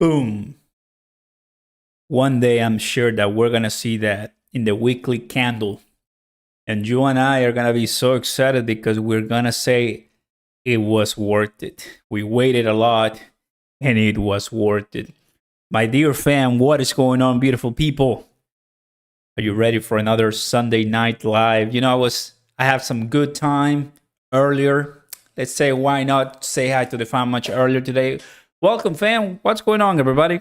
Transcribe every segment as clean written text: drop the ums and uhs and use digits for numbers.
Boom. One day I'm sure that we're going to see that in the weekly candle. And you and I are going to be so excited because we're going to say it was worth it. We waited a lot and it was worth it. My dear fam, what is going on, beautiful people? Are you ready for another Sunday night live? I have some good time earlier. Let's say, why not say hi to the fam much earlier today? Welcome, fam. What's going on, everybody?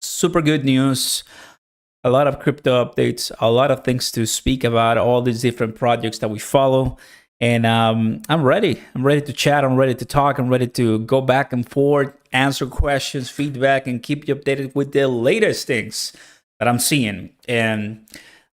Super good news. A lot of crypto updates, a lot of things to speak about, all these different projects that we follow. And I'm ready. I'm ready to chat. I'm ready to talk. I'm ready to go back and forth, answer questions, feedback, and keep you updated with the latest things that I'm seeing. And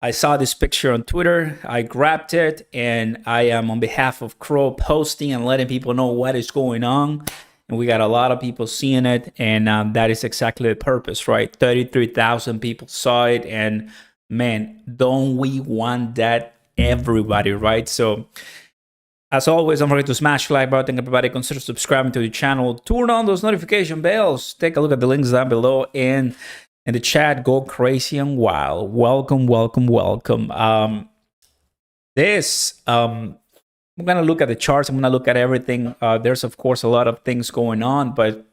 I saw this picture on Twitter. I grabbed it, and I am on behalf of Crow posting and letting people know what is going on. And we got a lot of people seeing it, and that is exactly the purpose, right? 33,000 people saw it, and man, don't we want that, everybody, right? So as always, don't forget to smash the like button. Everybody, consider subscribing to the channel. Turn on those notification bells. Take a look at the links down below, and in the chat, go crazy and wild. Welcome, welcome, welcome. I'm going to look at the charts. I'm going to look at everything. There's, of course, a lot of things going on, but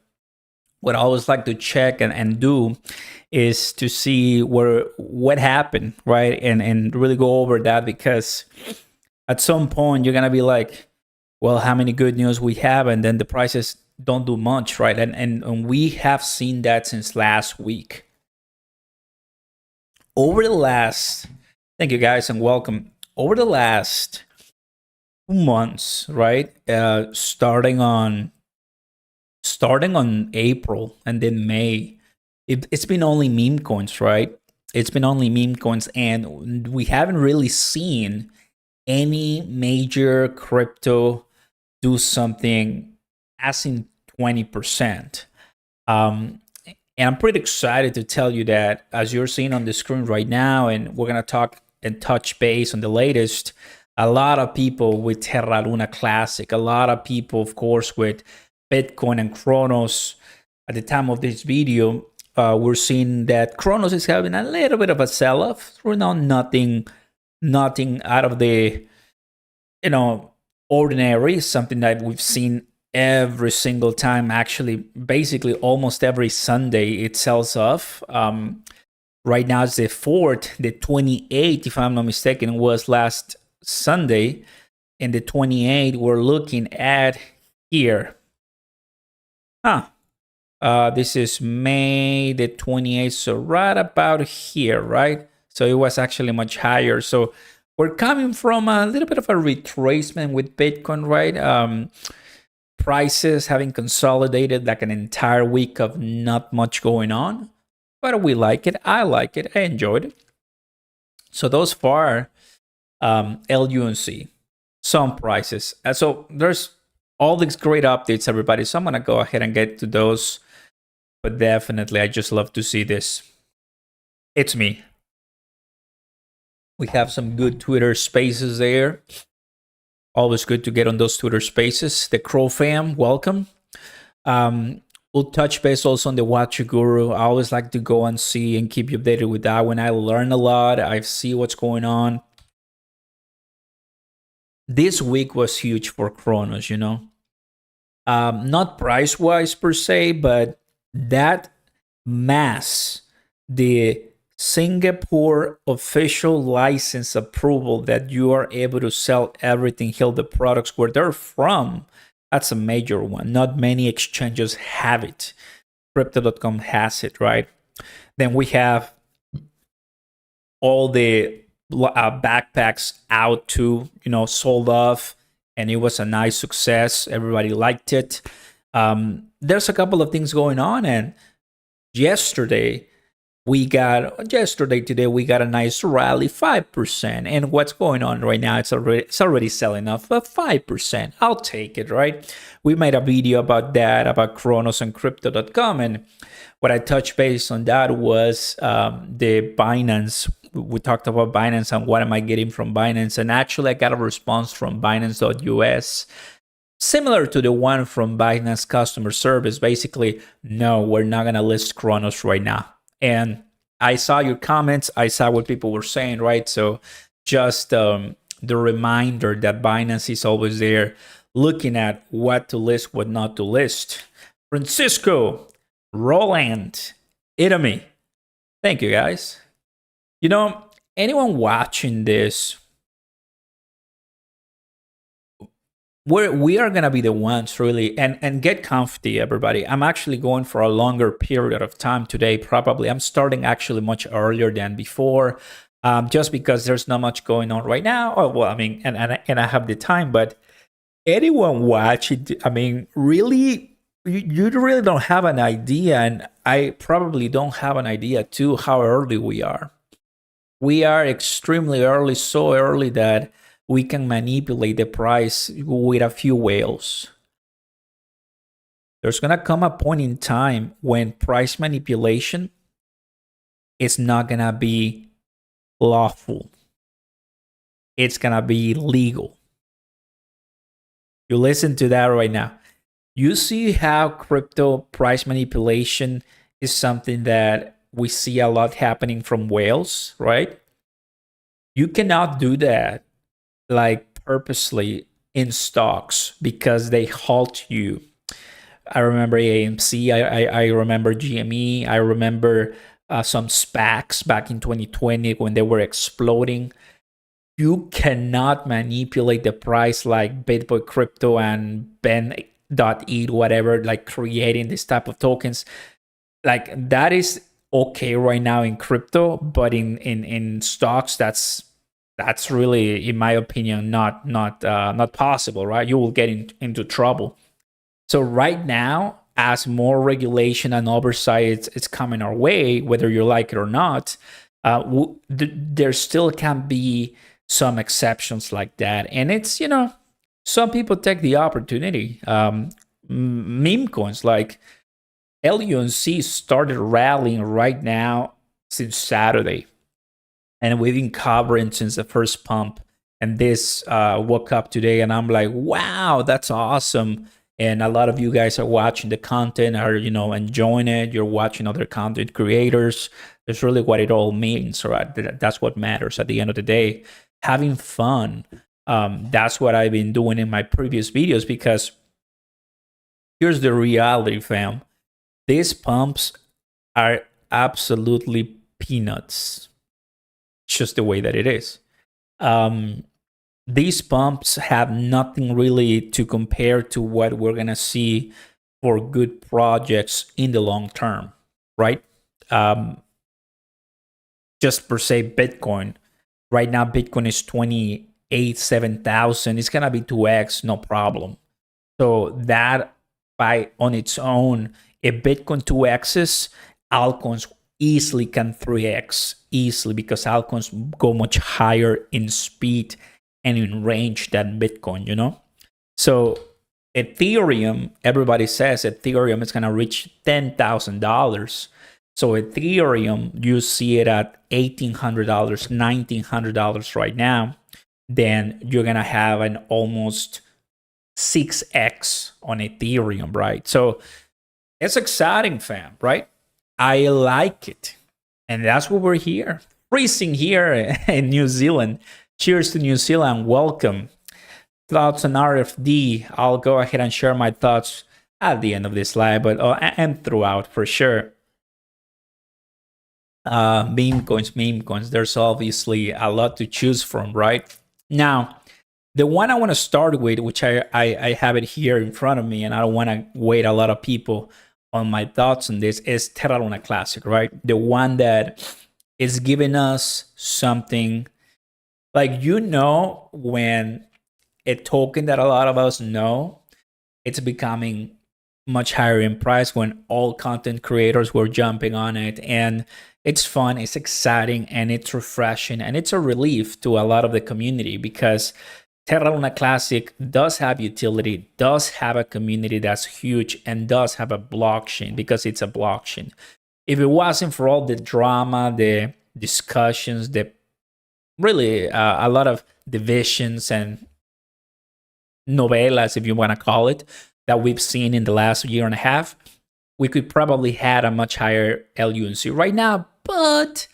what I always like to check and do is to see what happened, right? And really go over that, because at some point you're going to be like, well, how many good news we have? And then the prices don't do much, right? And we have seen that since last week. Thank you guys and welcome. Over the last 2 months, right? Starting on April and then May, it's been only meme coins, right? It's been only meme coins, and we haven't really seen any major crypto do something as in 20%. And I'm pretty excited to tell you that, as you're seeing on the screen right now, and we're gonna talk and touch base on the latest. A lot of people with Terra Luna Classic, a lot of people, of course, with Bitcoin and Cronos. At the time of this video, we're seeing that Cronos is having a little bit of a sell-off. We're not nothing out of the ordinary. Something that we've seen every single time. Actually, basically almost every Sunday it sells off. Right now it's the 4th, the 28th, if I'm not mistaken, was last Sunday, and the 28th we're looking at here. This is May the 28th, so right about here, right? So it was actually much higher. So we're coming from a little bit of a retracement with Bitcoin, right? Prices having consolidated like an entire week of not much going on, but we like it. I like it. I enjoyed it. So those far, LUNC, some prices. And so there's all these great updates, everybody. So I'm going to go ahead and get to those. But definitely, I just love to see this. It's me. We have some good Twitter spaces there. Always good to get on those Twitter spaces. The Crow fam, welcome. We'll touch base also on the Watcher Guru. I always like to go and see and keep you updated with that. When I learn a lot, I see what's going on. This week was huge for Cronos, not price-wise per se, but that mass, the Singapore official license approval that you are able to sell everything, the products where they're from, that's a major one. Not many exchanges have it. Crypto.com has it, right? Then we have all the backpacks out too, sold off, and it was a nice success. Everybody liked it. There's a couple of things going on, and today we got a nice rally, 5%. And what's going on right now, it's already selling off, but 5%. I'll take it, right? We made a video about that, about Cronos and crypto.com, and what I touched base on that was the Binance. We talked about Binance and what am I getting from Binance, and actually I got a response from Binance.us similar to the one from Binance customer service. Basically, no, we're not going to list Cronos right now. And I saw your comments. I saw what people were saying, right? So just the reminder that Binance is always there looking at what to list, what not to list. Francisco, Roland, Itami. Thank you, guys. You know, anyone watching this, we are gonna be the ones really, and get comfy, everybody. I'm actually going for a longer period of time today. Probably, I'm starting actually much earlier than before, just because there's not much going on right now. Oh, well, I mean, and I have the time, but anyone watch it, I mean, really, you really don't have an idea, and I probably don't have an idea too how early we are. We are extremely early, so early that we can manipulate the price with a few whales. There's gonna come a point in time when price manipulation is not gonna be lawful. It's gonna be legal. You listen to that right now. You see how crypto price manipulation is something that we see a lot happening from whales, right? You cannot do that like purposely in stocks because they halt you. I remember AMC, I remember GME, I remember some SPACs back in 2020 when they were exploding. You cannot manipulate the price like Bitboy Crypto and Ben.eth, whatever, like creating this type of tokens. Like that is okay right now in crypto, but in stocks, that's really, in my opinion, not possible, right? You will get into trouble. So right now, as more regulation and oversight is coming our way, whether you like it or not, there still can be some exceptions like that. And it's, some people take the opportunity. Meme coins like LUNC started rallying right now since Saturday. And we've been covering since the first pump. And this woke up today and I'm like, wow, that's awesome. And a lot of you guys are watching the content, are enjoying it. You're watching other content creators. That's really what it all means, right? That's what matters at the end of the day. Having fun. That's what I've been doing in my previous videos, because here's the reality, fam. These pumps are absolutely peanuts. Just the way that it is. These pumps have nothing really to compare to what we're going to see for good projects in the long term, right? Just per se, Bitcoin. Right now, Bitcoin is 7,000. It's going to be 2x, no problem. So that on its own, if Bitcoin 2x's, altcoins easily can 3x, easily, because altcoins go much higher in speed and in range than Bitcoin, So Ethereum, everybody says Ethereum is going to reach $10,000. So Ethereum, you see it at $1,800, $1,900 right now. Then you're going to have an almost 6x on Ethereum, right? So it's exciting, fam, right? I like it. And that's what we're here. Freezing here in New Zealand. Cheers to New Zealand. Welcome. Thoughts on RFD. I'll go ahead and share my thoughts at the end of this live, but and throughout for sure. Meme coins. There's obviously a lot to choose from, right? Now, the one I want to start with, which I have it here in front of me, and I don't want to wait a lot of people on my thoughts on this, is Terra Luna Classic, right? The one that is giving us something like, when a token that a lot of us know, it's becoming much higher in price when all content creators were jumping on it. And it's fun, it's exciting, and it's refreshing, and it's a relief to a lot of the community, because Terra Luna Classic does have utility, does have a community that's huge, and does have a blockchain, because it's a blockchain. If it wasn't for all the drama, the discussions, the really a lot of divisions and novelas, if you want to call it, that we've seen in the last year and a half, we could probably had a much higher LUNC right now, but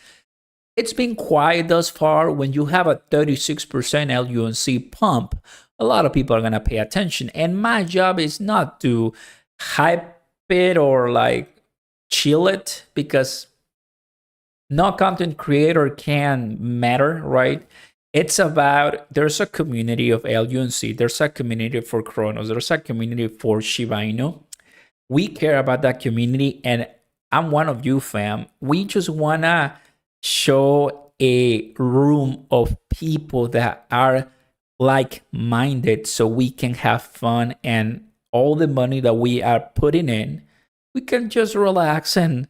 it's been quiet thus far. When you have a 36% LUNC pump, a lot of people are going to pay attention. And my job is not to hype it or like chill it, because no content creator can matter, right? It's about, there's a community of LUNC, there's a community for Cronos, there's a community for Shiba Inu. We care about that community, and I'm one of you, fam. We just wanna show a room of people that are like-minded so we can have fun, and all the money that we are putting in, we can just relax and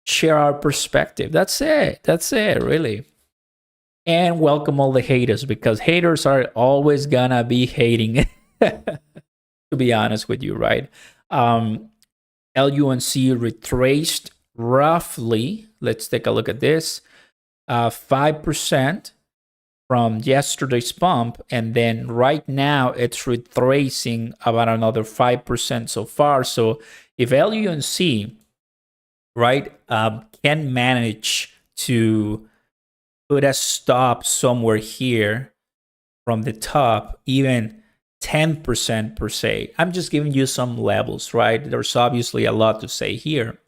share our perspective. That's it, really. And welcome all the haters, because haters are always gonna be hating, to be honest with you, right? LUNC retraced roughly, let's take a look at this, 5% from yesterday's pump, and then right now it's retracing about another 5% so far. So if LUNC, right, can manage to put a stop somewhere here from the top, even 10% per se. I'm just giving you some levels, right? There's obviously a lot to say here.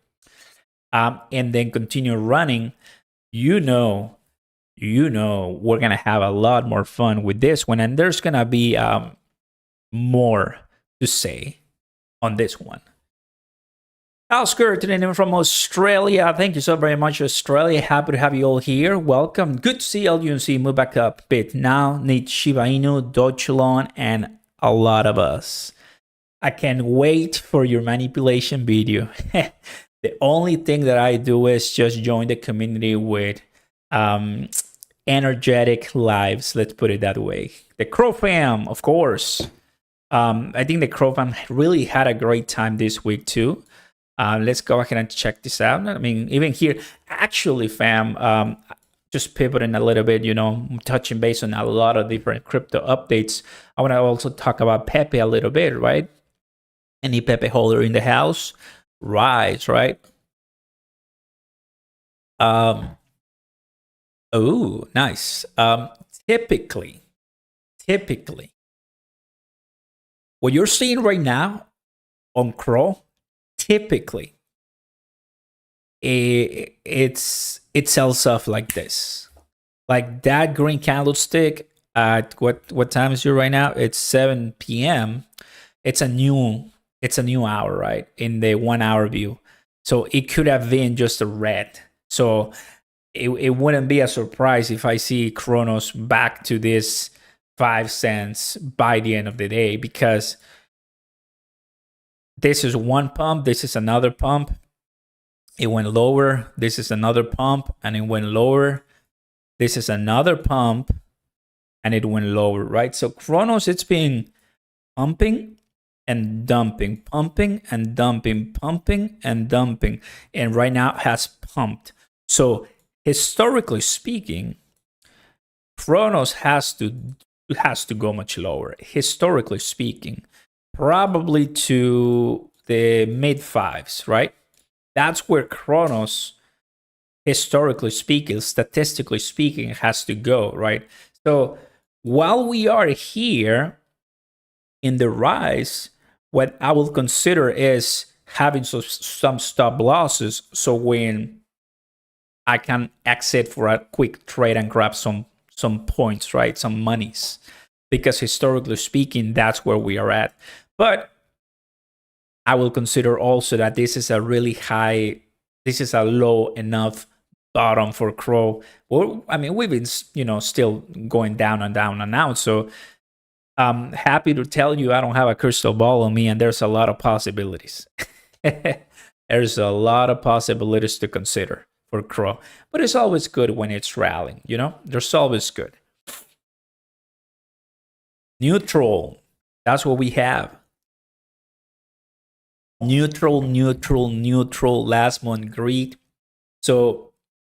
And then continue running, you know, we're going to have a lot more fun with this one. And there's going to be more to say on this one. Oscar, today from Australia. Thank you so very much, Australia. Happy to have you all here. Welcome. Good to see LUNC move back up a bit. Now need Shiba Inu, dogecoin, and a lot of us. I can't wait for your manipulation video. The only thing that I do is just join the community with energetic lives. Let's put it that way. The Crow Fam, of course. I think the Crow Fam really had a great time this week too. Let's go ahead and check this out. I mean, even here, actually, fam, just pivoting a little bit, touching base on a lot of different crypto updates. I want to also talk about Pepe a little bit, right? Any Pepe holder in the house? Rise, right? Oh, nice. Typically, what you're seeing right now on Crow, typically it sells off like this, like that green candlestick at what time is it right now? It's 7 p.m. It's a new hour, right, in the 1 hour view. So it could have been just a red. So it wouldn't be a surprise if I see Cronos back to this 5 cents by the end of the day, because this is one pump, this is another pump. It went lower. This is another pump, and it went lower. This is another pump, and it went lower, right? So Cronos, it's been pumping and dumping, pumping and dumping, pumping and dumping, and right now it has pumped. So historically speaking, Cronos has to go much lower. Historically speaking, probably to the mid fives, right? That's where Cronos, historically speaking, statistically speaking, has to go, right? So while we are here in the rise, what I will consider is having some stop losses, so when I can exit for a quick trade and grab some points, right? Some monies, because historically speaking, that's where we are at. But I will consider also that this is a really high, this is a low enough bottom for Crow. Well, I mean, we've been, still going down and down and out. So I'm happy to tell you I don't have a crystal ball on me, and there's a lot of possibilities. There's a lot of possibilities to consider for Crow. But it's always good when it's rallying, There's always good. Neutral. That's what we have. Neutral, last month greed. So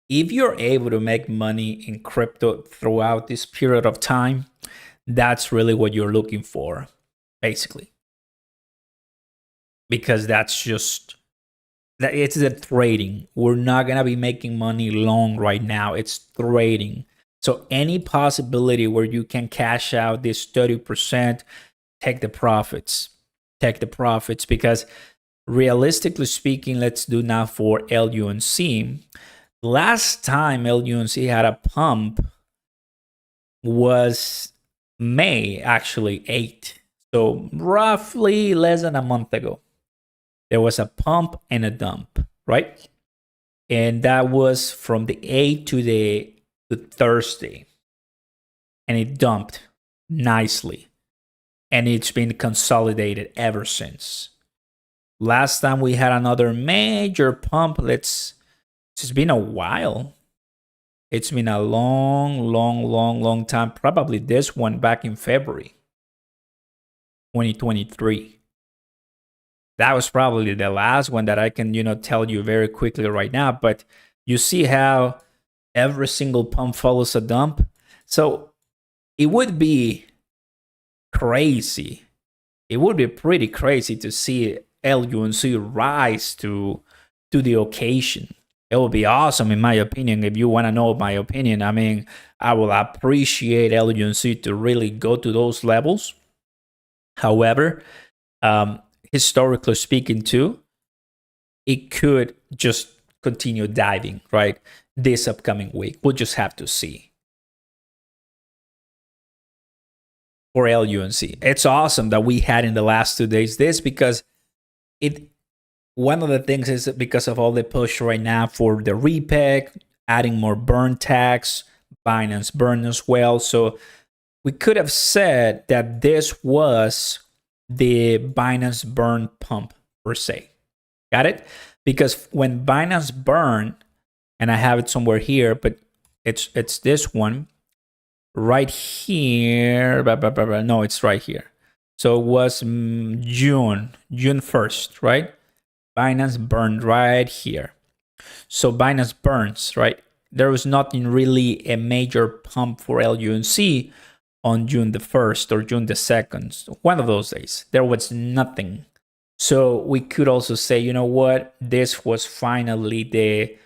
if you're able to make money in crypto throughout this period of time, that's really what you're looking for. basically, because that's just that it's the trading. We're not gonna be making money long right now. It's trading. So any possibility where you can cash out this 30%, take the profits. Take the profits, because realistically speaking, let's do now for LUNC. Last time LUNC had a pump was May, actually 8. So roughly less than a month ago. There was a pump and a dump, right? And that was from the 8th to the Thursday. And it dumped nicely. And it's been consolidated ever since. Last time we had another major pump, it's been a while. It's been a long time. Probably this one back in February 2023. That was probably the last one that I can, tell you very quickly right now. But you see how every single pump follows a dump. So it would be crazy. It would be pretty crazy to see LUNC rise to the occasion. It would be awesome, in my opinion. If you want to know my opinion, I mean, I will appreciate LUNC to really go to those levels. However, historically speaking too, it could just continue diving, right? This upcoming week. We'll just have to see. For LUNC. It's awesome that we had in the last 2 days this, because one of the things is because of all the push right now for the repeg, adding more burn tags, Binance burn as well. So we could have said that this was the Binance burn pump per se. Got it? Because when Binance burn, and I have it somewhere here, but it's this one right here. No, it's right here. So it was June 1st, right? Binance burned right here. So Binance burns, right? There was nothing really a major pump for LUNC on June the 1st or June the 2nd. One of those days. There was nothing. So we could also say, you know what? This was finally the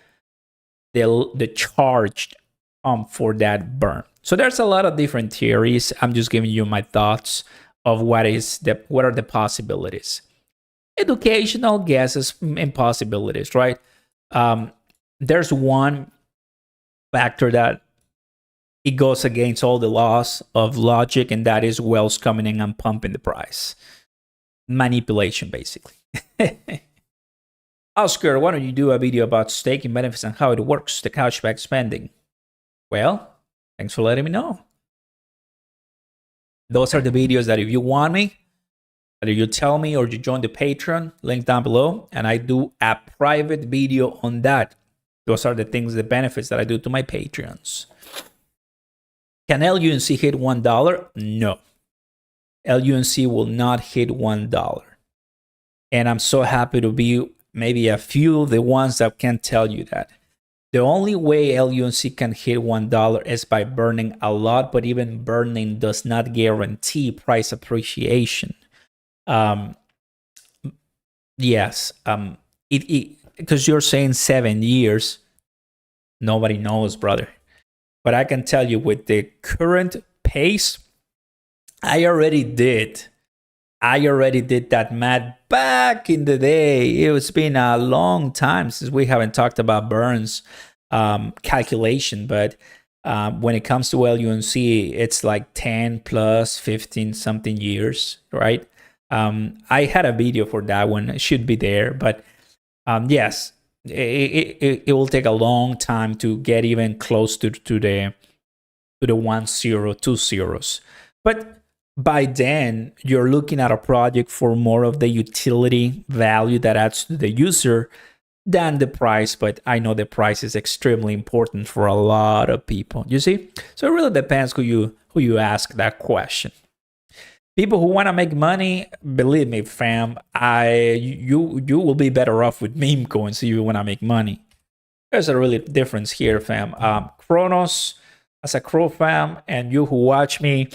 charged pump for that burn. So there's a lot of different theories. I'm just giving you my thoughts of what are the possibilities. Educational guesses and possibilities, right? There's one factor that it goes against all the laws of logic, and that is whales coming in and pumping the price. Manipulation, basically. Oscar, why don't you do a video about staking benefits and how it works, the cashback spending? Well, thanks for letting me know. Those are the videos that if you want me, either you tell me or you join the Patreon, link down below, and I do a private video on that. Those are the things, the benefits that I do to my Patreons. Can LUNC hit $1? No. LUNC will not hit $1. And I'm so happy to be maybe a few of the ones that can tell you that. The only way LUNC can hit $1 is by burning a lot, but even burning does not guarantee price appreciation. Yes, because you're saying 7 years, nobody knows, brother. But I can tell you with the current pace, I already did that math back in the day. It's been a long time since we haven't talked about burns calculation, but when it comes to LUNC, it's like 10 plus 15 something years, right? I had a video for that one. It should be there, but yes, it will take a long time to get even close to the 1 0, 2 zeros. But by then, you're looking at a project for more of the utility value that adds to the user than the price. But I know the price is extremely important for a lot of people. You see? So it really depends who you ask that question. People who want to make money, believe me, fam, you will be better off with meme coins if you want to make money. There's a really difference here, fam. Cronos, as a crow fam, and you who watch me,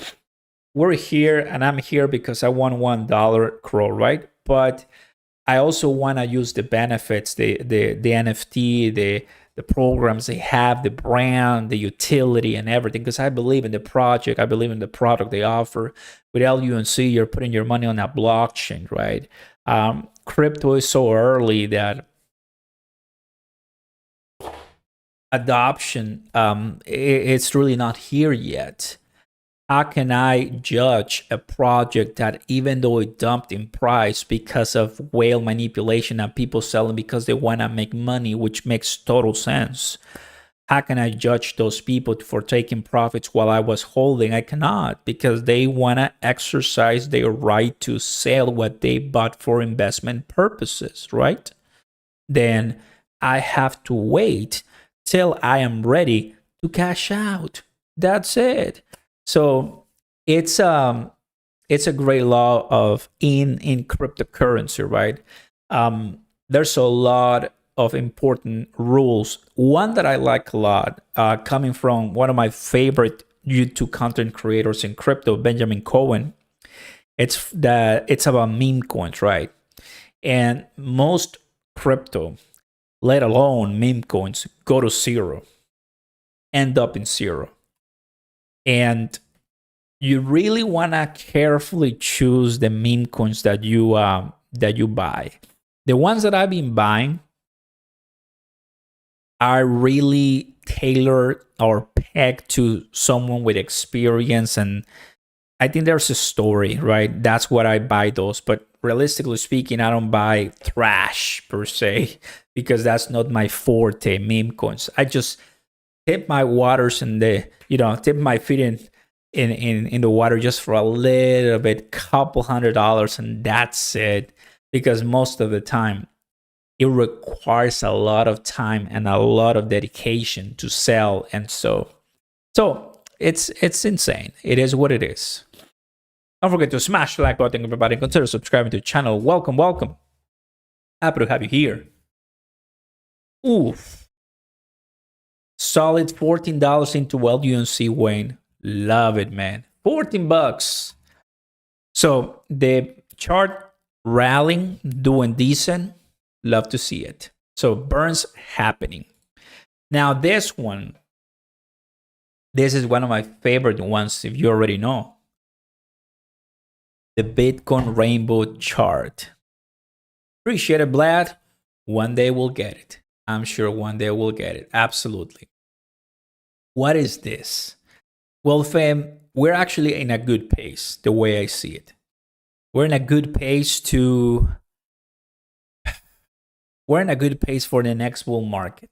we're here, and I'm here because I want $1 crow, right? But I also want to use the benefits, the NFT, the programs they have, the brand, the utility, and everything. Because I believe in the project, I believe in the product they offer. With LUNC, you're putting your money on a blockchain, right? Crypto is so early that adoption, it's really not here yet. How can I judge a project that, even though it dumped in price because of whale manipulation and people selling because they want to make money, which makes total sense? How can I judge those people for taking profits while I was holding? I cannot, because they want to exercise their right to sell what they bought for investment purposes, right? Then I have to wait till I am ready to cash out. That's it. So it's a great law of in cryptocurrency, right? There's a lot of important rules. One that I like a lot, coming from one of my favorite YouTube content creators in crypto, Benjamin Cohen. It's about meme coins, right? And most crypto, let alone meme coins, go to zero, end up in zero. And you really want to carefully choose the meme coins that you buy. The ones that I've been buying are really tailored or pegged to someone with experience, and I think there's a story, right? That's what I buy those. But realistically speaking, I don't buy trash per se, because that's not my forte, meme coins. I just dip my waters in the, dip my feet in the water just for a little bit, couple $100, and that's it. Because most of the time, it requires a lot of time and a lot of dedication to sell, and so it's insane. It is what it is. Don't forget to smash the like button, everybody, and consider subscribing to the channel. Welcome. Happy to have you here. Oof. Solid $14 into LUNC, Wayne. Love it, man. $14. So the chart rallying, doing decent. Love to see it. So burns happening. Now this is one of my favorite ones, if you already know. The Bitcoin rainbow chart. Appreciate it, Vlad. One day we'll get it. I'm sure one day we'll get it. Absolutely. What is this? Well, fam, we're actually in a good pace, the way I see it. We're in a good pace for the next bull market.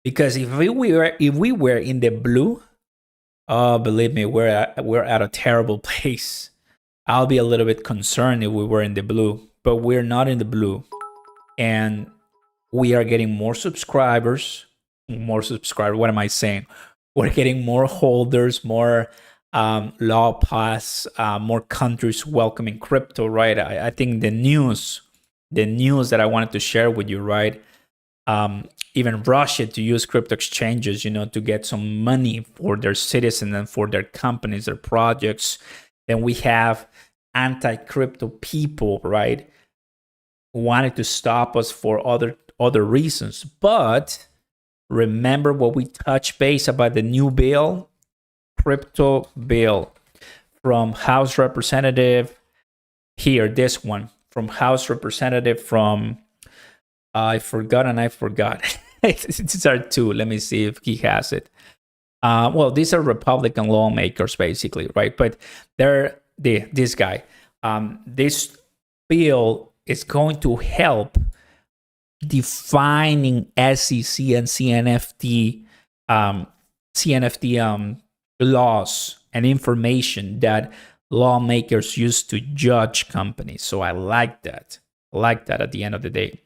Because if we were in the blue, oh, believe me, we're at a terrible place. I'll be a little bit concerned if we were in the blue, but we're not in the blue. And we are getting more subscribers. What am I saying? We're getting more holders, more law pass, more countries welcoming crypto, right? I think the news that I wanted to share with you, right? Even Russia to use crypto exchanges, to get some money for their citizens and for their companies, their projects. Then we have anti-crypto people, right? Wanted to stop us for other reasons. But remember what we touched base about the new bill, crypto bill from House Representative here, this one from House Representative from, I forgot. These are two. Let me see if he has it. Well, these are Republican lawmakers, basically, right? But they're this guy. This bill is going to help defining SEC and CNFT laws and information that lawmakers use to judge companies. So I like that. At the end of the day.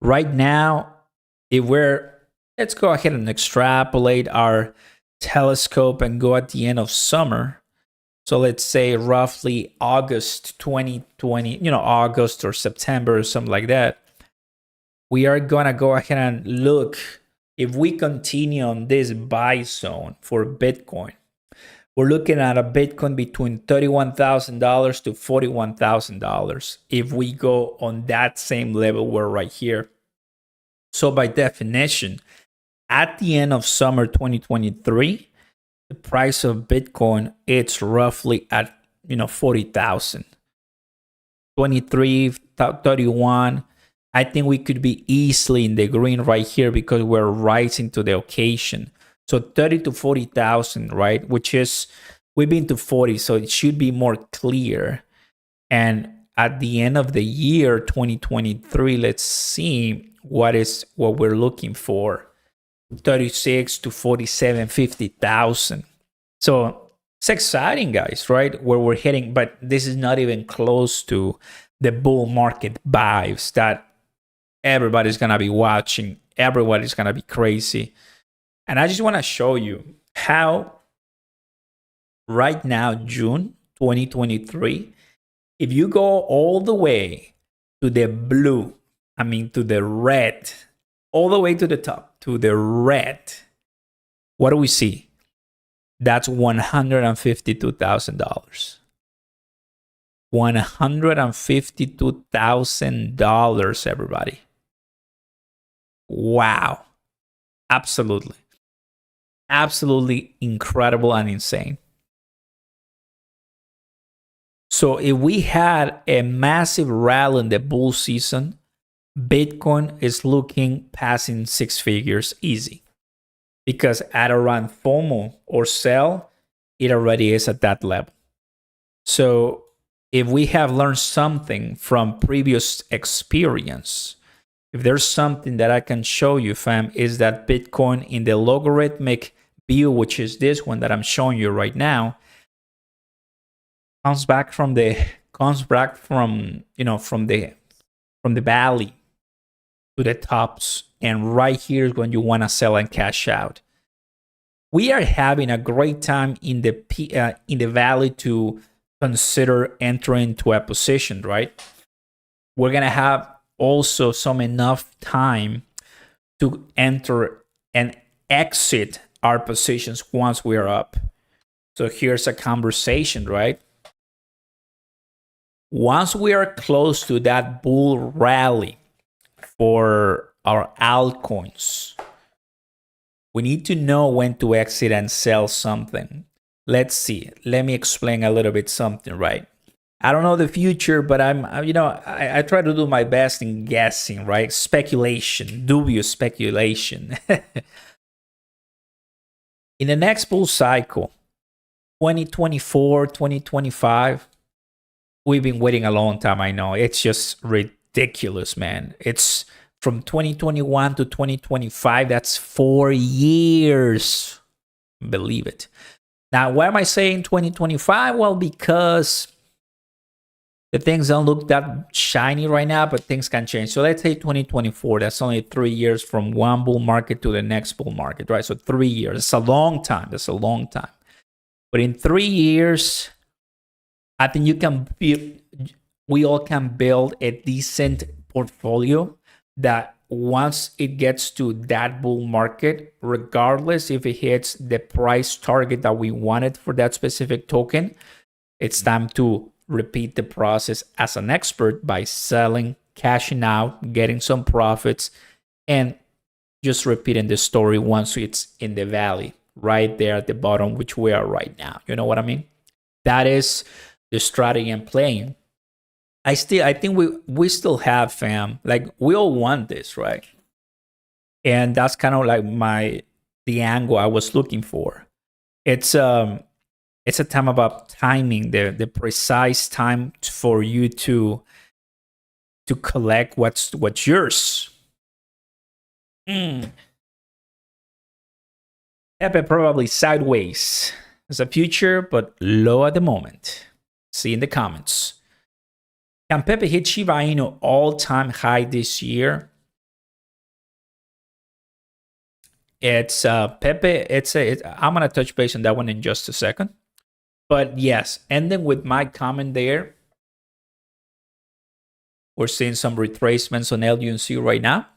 Right now, let's go ahead and extrapolate our telescope and go at the end of summer. So let's say roughly August 2020, August or September or something like that. We are going to go ahead and look, if we continue on this buy zone for Bitcoin, we're looking at a Bitcoin between $31,000 to $41,000 if we go on that same level we're right here. So by definition, at the end of summer 2023, the price of Bitcoin, it's roughly at 40,000, 23, 31. I think we could be easily in the green right here because we're rising to the occasion. So 30 to 40,000, right? Which is, we've been to 40, so it should be more clear. And at the end of the year 2023, let's see what we're looking for. 36 to 47, 50,000. So it's exciting, guys, right? Where we're heading, but this is not even close to the bull market vibes that everybody's gonna be watching. Everybody's gonna be crazy. And I just want to show you how right now, June 2023, if you go all the way to the blue, to the red, all the way to the top, to the red, what do we see? That's $152,000. $152,000, everybody. Wow. Absolutely. Absolutely incredible and insane. So if we had a massive rally in the bull season, Bitcoin is looking passing six figures easy. Because at around FOMO or sell, it already is at that level. So if we have learned something from previous experience, if there's something that I can show you, fam, is that Bitcoin in the logarithmic view, which is this one that I'm showing you right now, comes back from the valley to the tops, and right here is when you want to sell and cash out. We are having a great time in the valley to consider entering into a position, right? We're gonna have also some enough time to enter and exit our positions once we're up. So here's a conversation, right? Once we are close to that bull rally for our altcoins, we need to know when to exit and sell something. Let's see. Let me explain a little bit something, right? I don't know the future, but I try to do my best in guessing, right? Speculation, dubious speculation. In the next bull cycle, 2024, 2025, we've been waiting a long time. I know it's just ridiculous, man. It's from 2021 to 2025. That's 4 years. Believe it. Now, why am I saying 2025? Well, because the things don't look that shiny right now, but things can change. So let's say 2024. That's only 3 years from one bull market to the next bull market, right? So 3 years. It's a long time. That's a long time. But in 3 years, I think we all can build a decent portfolio that once it gets to that bull market, regardless if it hits the price target that we wanted for that specific token, it's time to repeat the process as an expert by selling, cashing out, getting some profits, and just repeating the story once it's in the valley, right there at the bottom, which we are right now. You know what I mean? That is the strategy I'm playing. I think we still have, fam. Like, we all want this, right? And that's kind of like the angle I was looking for. It's a time about timing, the precise time for you to collect what's yours. Pepe probably sideways as a future, but low at the moment. See in the comments. Can Pepe hit Shiba Inu all-time high this year? It's Pepe. I'm gonna touch base on that one in just a second. But yes, ending with my comment there, we're seeing some retracements on LUNC right now.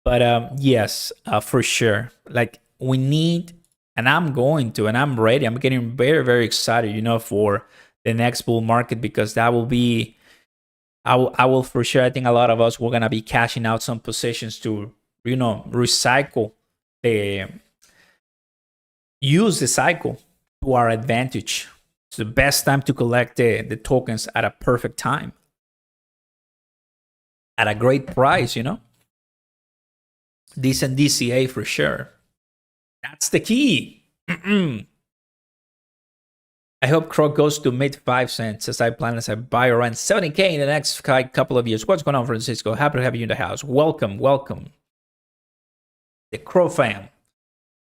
But yes, for sure. Like, we need And I'm going to, and I'm ready. I'm getting very, very excited, for the next bull market, because that will be, I will for sure. I think a lot of us, we're going to be cashing out some positions to, recycle the, use the cycle to our advantage. It's the best time to collect the tokens at a perfect time, at a great price, Decent DCA for sure. That's the key. I hope Crow goes to mid 5 cents as I plan as I buy around 70K in the next couple of years. What's going on, Francisco? Happy to have you in the house. Welcome, welcome. The Crow fam.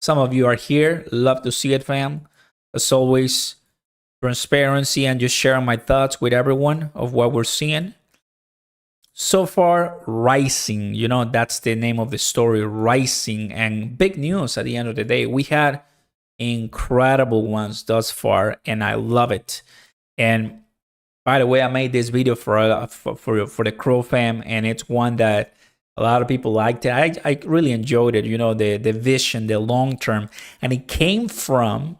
Some of you are here. Love to see it, fam. As always, transparency and just sharing my thoughts with everyone of what we're seeing. So far, rising, that's the name of the story, rising, and big news at the end of the day. We had incredible ones thus far, and I love it. And by the way, I made this video for the Crow fam, and it's one that a lot of people liked it. I really enjoyed it, the vision, the long term, and it came from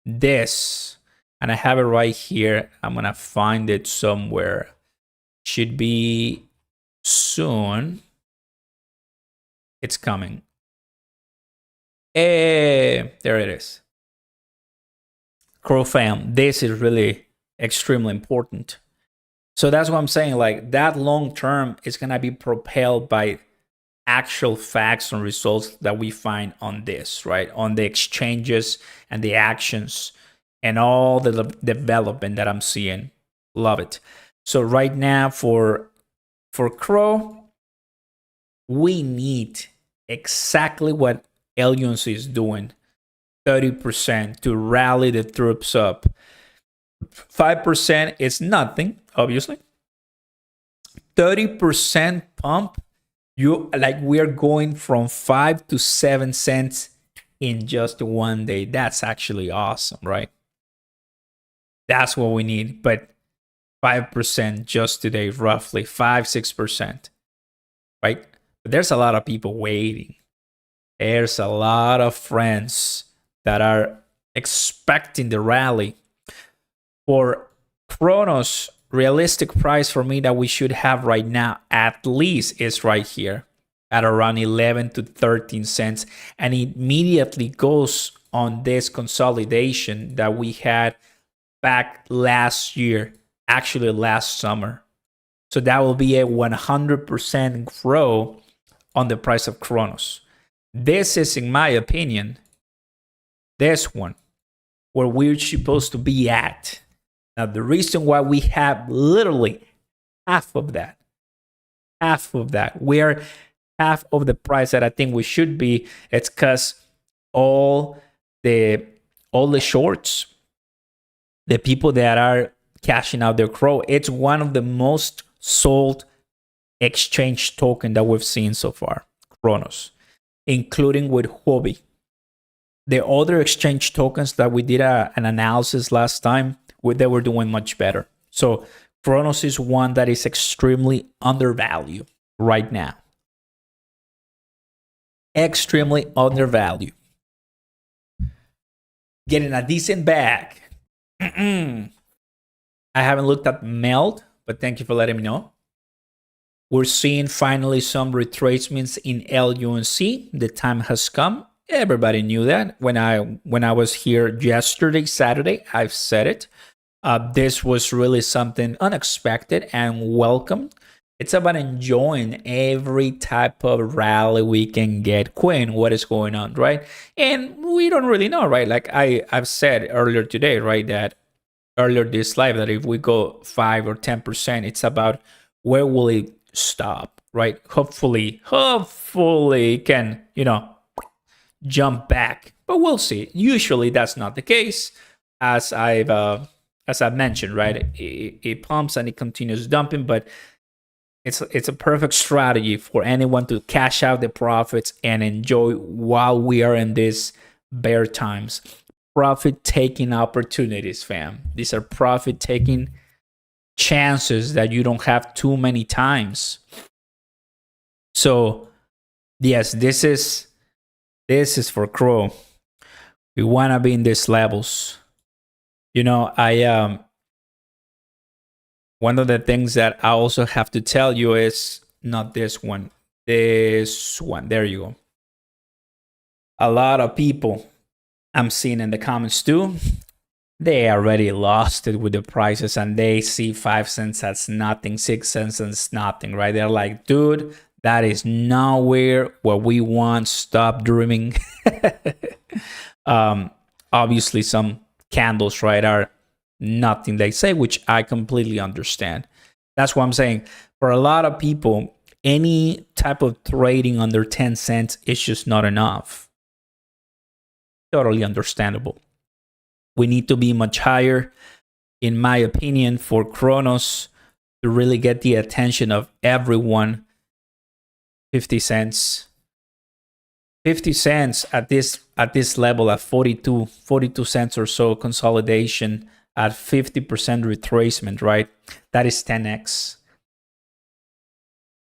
this, and I have it right here. I'm gonna find it somewhere. Should be soon. It's coming. There it is. Crow fam, this is really extremely important. So that's what I'm saying. Like, that long term is gonna be propelled by actual facts and results that we find on this, right? On the exchanges and the actions and all the development that I'm seeing. Love it. So right now for Crow, we need exactly what helium is doing, 30% to rally the troops up. 5% is nothing, obviously. 30% pump, we're going from 5 to 7 cents in just one day. That's actually awesome, right? That's what we need. But 5% just today, roughly 5-6%, right? But there's a lot of people waiting. There's a lot of friends that are expecting the rally. For Cronos, realistic price for me that we should have right now at least is right here at around 11 to 13 cents, and it immediately goes on this consolidation that we had back last year, actually last summer. So that will be a 100% grow on the price of Cronos. This is, in my opinion, this one where we're supposed to be at. Now, the reason why we have literally half of that, we're half of the price that I think we should be, it's because all the shorts, the people that are cashing out their Crow, it's one of the most sold exchange token that we've seen so far, Cronos, including with Huobi. The other exchange tokens that we did an analysis last time, they were doing much better. So Cronos is one that is extremely undervalued right now. Extremely undervalued. Getting a decent bag. I haven't looked at Meld, but thank you for letting me know. We're seeing finally some retracements in LUNC. The time has come. Everybody knew that when I was here yesterday, Saturday. I've said it. This was really something unexpected and welcome. It's about enjoying every type of rally we can get. Quinn, what is going on, right? And we don't really know, right? Like I've said earlier today, right, that earlier this live, that if we go 5 or 10%, it's about where will it stop, right? Hopefully it can, jump back, but we'll see. Usually that's not the case, as I've mentioned, right? It pumps and it continues dumping, but it's a perfect strategy for anyone to cash out the profits and enjoy while we are in these bear times. Profit taking opportunities, fam. These are profit taking chances that you don't have too many times. So yes, this is for Crow. We want to be in these levels. You know, one of the things that I also have to tell you is not this one. This one. There you go. A lot of people I'm seeing in the comments too, they already lost it with the prices and they see 5 cents as nothing, 6 cents as nothing, right? They're like, dude, that is nowhere what we want. Stop dreaming. Obviously, some candles, right, are nothing, they say, which I completely understand. That's what I'm saying. For a lot of people, any type of trading under 10 cents is just not enough. Totally understandable. We need to be much higher, in my opinion, for Cronos to really get the attention of everyone. 50 cents. 50 cents at this level, at 42 cents or so consolidation, at 50% retracement, right? That is 10x.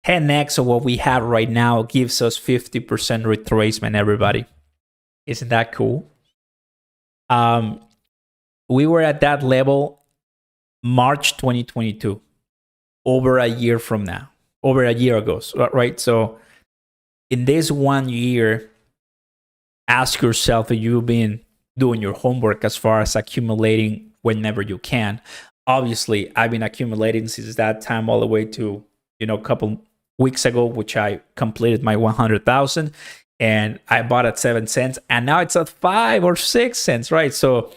10x of what we have right now gives us 50% retracement, everybody. Isn't that cool? We were at that level March 2022, over a year from now, over a year ago, right? So in this 1 year, ask yourself if you've been doing your homework as far as accumulating whenever you can. Obviously, I've been accumulating since that time all the way to, a couple weeks ago, which I completed my 100,000, and I bought at 7 cents, and now it's at 5 or 6 cents, right? So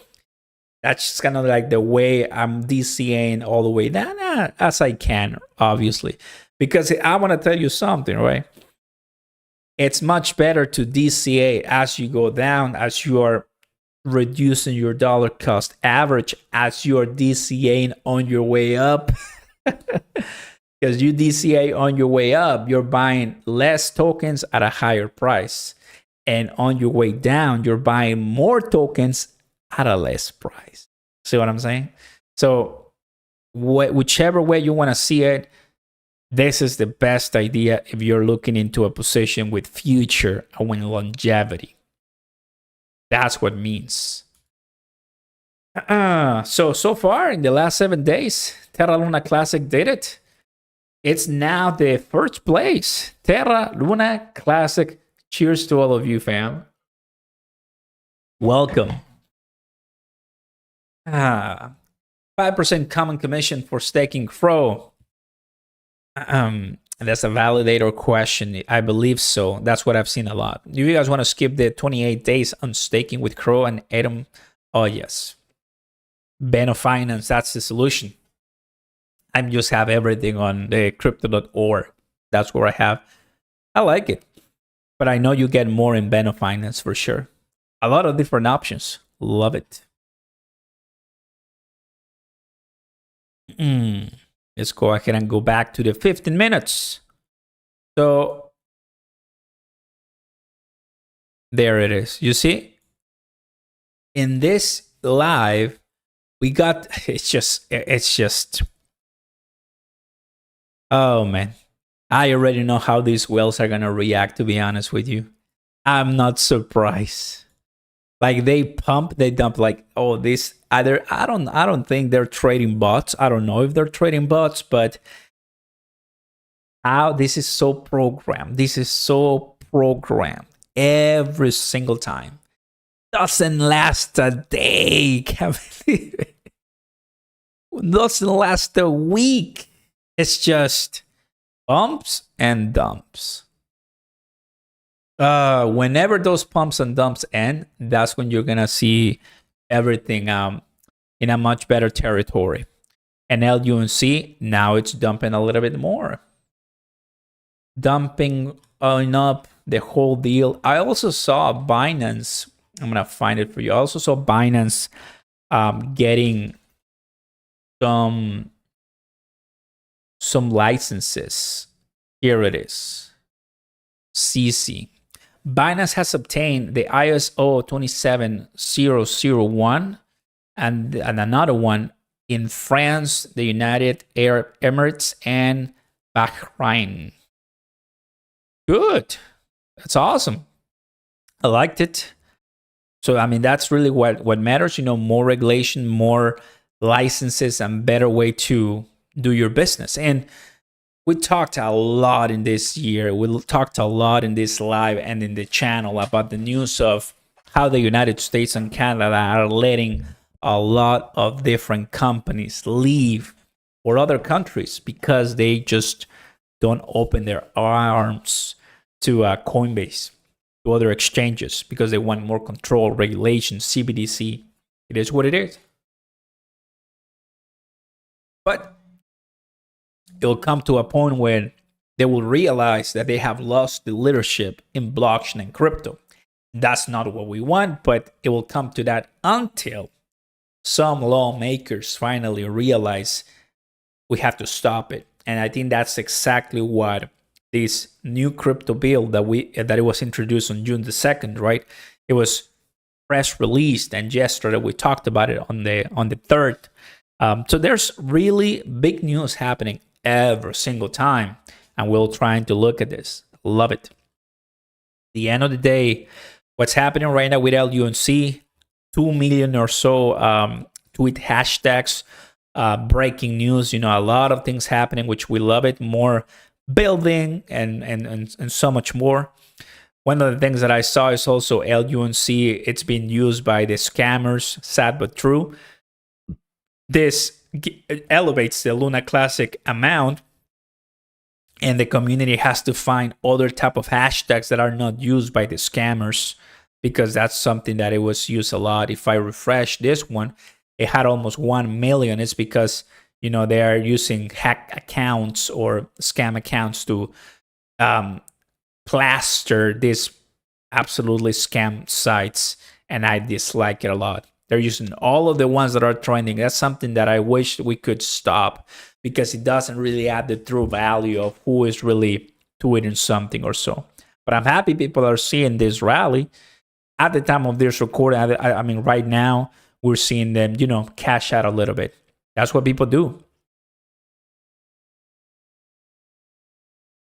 that's just kind of like the way I'm DCAing all the way down as I can, obviously. Because I want to tell you something, right? It's much better to DCA as you go down, as you are reducing your dollar cost average, as you are DCAing on your way up. Because you DCA on your way up, you're buying less tokens at a higher price. And on your way down, you're buying more tokens at a less price. See what I'm saying? So whichever way you want to see it, this is the best idea if you're looking into a position with future and longevity. That's what it means. So far in the last 7 days, Terra Luna Classic did it. It's now the first place. Terra Luna Classic. Cheers to all of you, fam. Welcome. 5% common commission for staking Crow. That's a validator question. I believe so. That's what I've seen a lot. Do you guys want to skip the 28 days on staking with Crow and Atom? Oh, yes. Beno Finance, that's the solution. I just have everything on the crypto.org. That's where I have. I like it. But I know you get more in Beno Finance for sure. A lot of different options. Love it. Let's go ahead and go back to the 15 minutes. So there it is. You see? In this live, we got, it's just, oh man. I already know how these whales are going to react, to be honest with you. I'm not surprised. Like they pump, they dump, like, oh, this either I don't think they're trading bots. I don't know if they're trading bots, but how this is so programmed. This is so programmed every single time. Doesn't last a day. Can't believe it. Doesn't last a week. It's just pumps and dumps. Whenever those pumps and dumps end, that's when you're gonna see everything in a much better territory. And LUNC, now it's dumping a little bit more. Dumping on up the whole deal. I also saw Binance, I'm gonna find it for you. I also saw Binance getting some licenses. Here it is. CC. Binance has obtained the ISO 27001 and another one in France, the United Arab Emirates, and Bahrain. Good. That's awesome. I liked it. So I mean, that's really what matters. More regulation, more licenses, and better way to do your business. And we talked a lot in this year. We talked a lot in this live and in the channel about the news of how the United States and Canada are letting a lot of different companies leave for other countries because they just don't open their arms to Coinbase, to other exchanges, because they want more control, regulation, CBDC. It is what it is. But it'll come to a point where they will realize that they have lost the leadership in blockchain and crypto. That's not what we want, but it will come to that until some lawmakers finally realize we have to stop it. And I think that's exactly what this new crypto bill that it was introduced on June the 2nd, right? It was press released, and yesterday we talked about it on the 3rd. So there's really big news happening every single time, and we're trying to look at this. Love it. The end of the day, what's happening right now with LUNC, 2 million or so tweet hashtags, breaking news, a lot of things happening, which we love it. More building and so much more. One of the things that I saw is also LUNC. It's been used by the scammers, sad but true. This elevates the Luna Classic amount, and the community has to find other type of hashtags that are not used by the scammers, because that's something that it was used a lot. If I refresh this one, it had almost 1 million. It's because they are using hack accounts or scam accounts to plaster these absolutely scam sites, and I dislike it a lot. They're using all of the ones that are trending. That's something that I wish we could stop, because it doesn't really add the true value of who is really tweeting something or so. But I'm happy people are seeing this rally. At the time of this recording, I mean, right now, we're seeing them, cash out a little bit. That's what people do.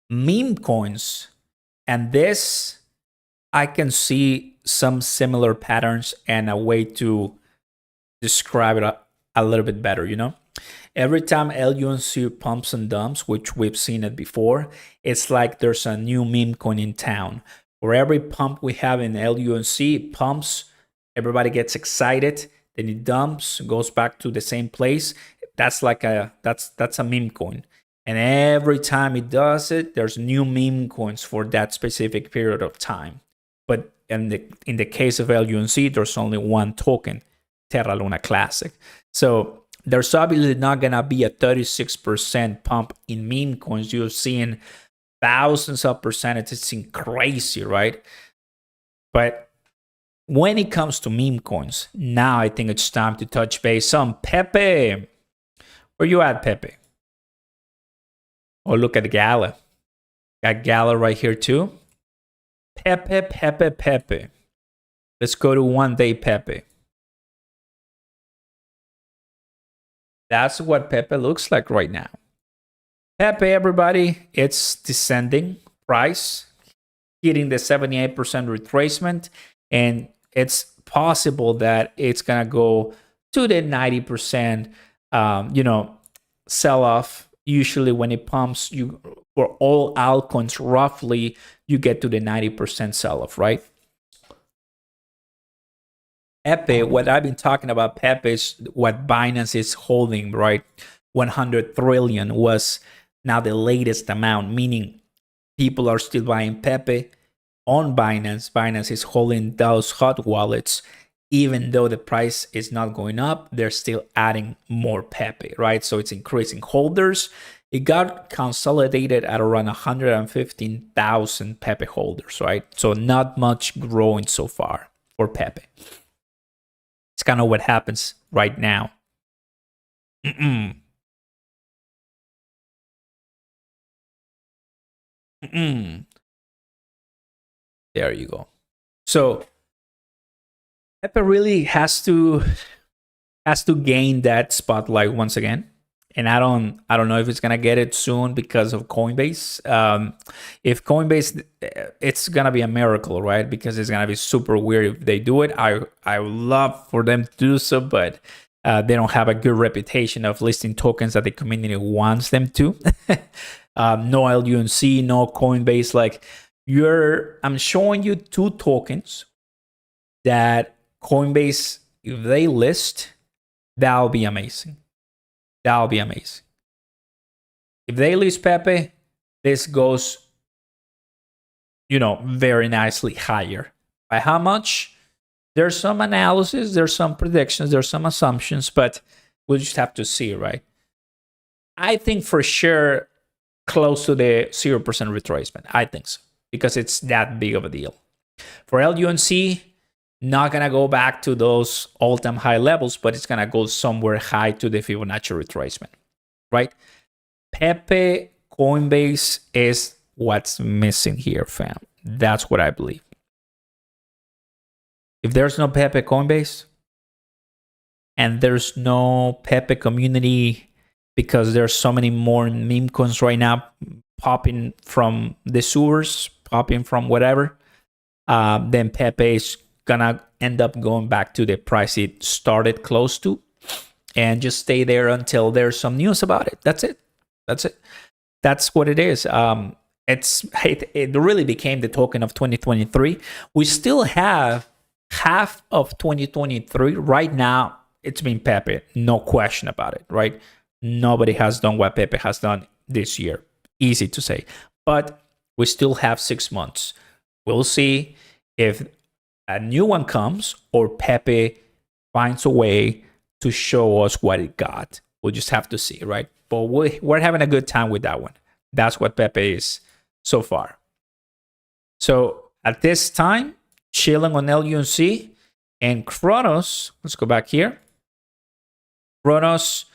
Meme coins. And this, I can see some similar patterns and a way to describe it a little bit better, Every time LUNC pumps and dumps, which we've seen it before, it's like there's a new meme coin in town. For every pump we have in LUNC, it pumps, everybody gets excited, then it dumps, goes back to the same place. That's like that's a meme coin. And every time it does it, there's new meme coins for that specific period of time. But in the case of LUNC, there's only one token, Terra Luna Classic. So there's obviously not going to be a 36% pump in meme coins. You're seeing thousands of percentages. It's crazy, right? But when it comes to meme coins, now I think it's time to touch base on Pepe. Where you at, Pepe? Oh, look at the Gala. Got Gala right here too. Pepe, Pepe, Pepe. Let's go to 1 day Pepe. That's what Pepe looks like right now. Pepe, everybody, it's descending price, hitting the 78% retracement, and it's possible that it's gonna go to the 90%, sell off. Usually when it pumps, for all altcoins, roughly you get to the 90% sell off, right? Pepe, what I've been talking about, Pepe is what Binance is holding, right? 100 trillion was now the latest amount, meaning people are still buying Pepe on Binance. Binance is holding those hot wallets. Even though the price is not going up, they're still adding more Pepe, right? So it's increasing holders. It got consolidated at around 115,000 Pepe holders, right? So not much growing so far for Pepe. It's kind of what happens right now. There you go. So Pepe really has to gain that spotlight once again. and I don't know if it's gonna get it soon because of Coinbase. If Coinbase, it's gonna be a miracle, right? Because it's gonna be super weird if they do it. I would love for them to do so, but they don't have a good reputation of listing tokens that the community wants them to. No LUNC, no Coinbase. Like I'm showing you two tokens that Coinbase, if they list, that'll be amazing. That'll be amazing. If they list Pepe, this goes, very nicely higher. By how much? There's some analysis, there's some predictions, there's some assumptions, but we'll just have to see, right? I think for sure close to the 0% retracement. I think so, because it's that big of a deal. For LUNC, not going to go back to those all-time high levels, but it's going to go somewhere high to the Fibonacci retracement, right? Pepe, Coinbase is what's missing here, fam. That's what I believe. If there's no Pepe Coinbase, and there's no Pepe community, because there's so many more meme coins right now popping from the sewers, popping from whatever, then Pepe is gonna end up going back to the price it started close to, and just stay there until there's some news about it. That's it. That's what it is. It really became the token of 2023. We still have half of 2023 right now. It's been Pepe, no question about it, right? Nobody has done what Pepe has done this year. Easy to say, but we still have 6 months. We'll see if a new one comes or Pepe finds a way to show us what it got. We'll just have to see, right? But we're having a good time with that one. That's what Pepe is so far. So at this time, chilling on LUNC and Cronos. Let's go back here. Cronos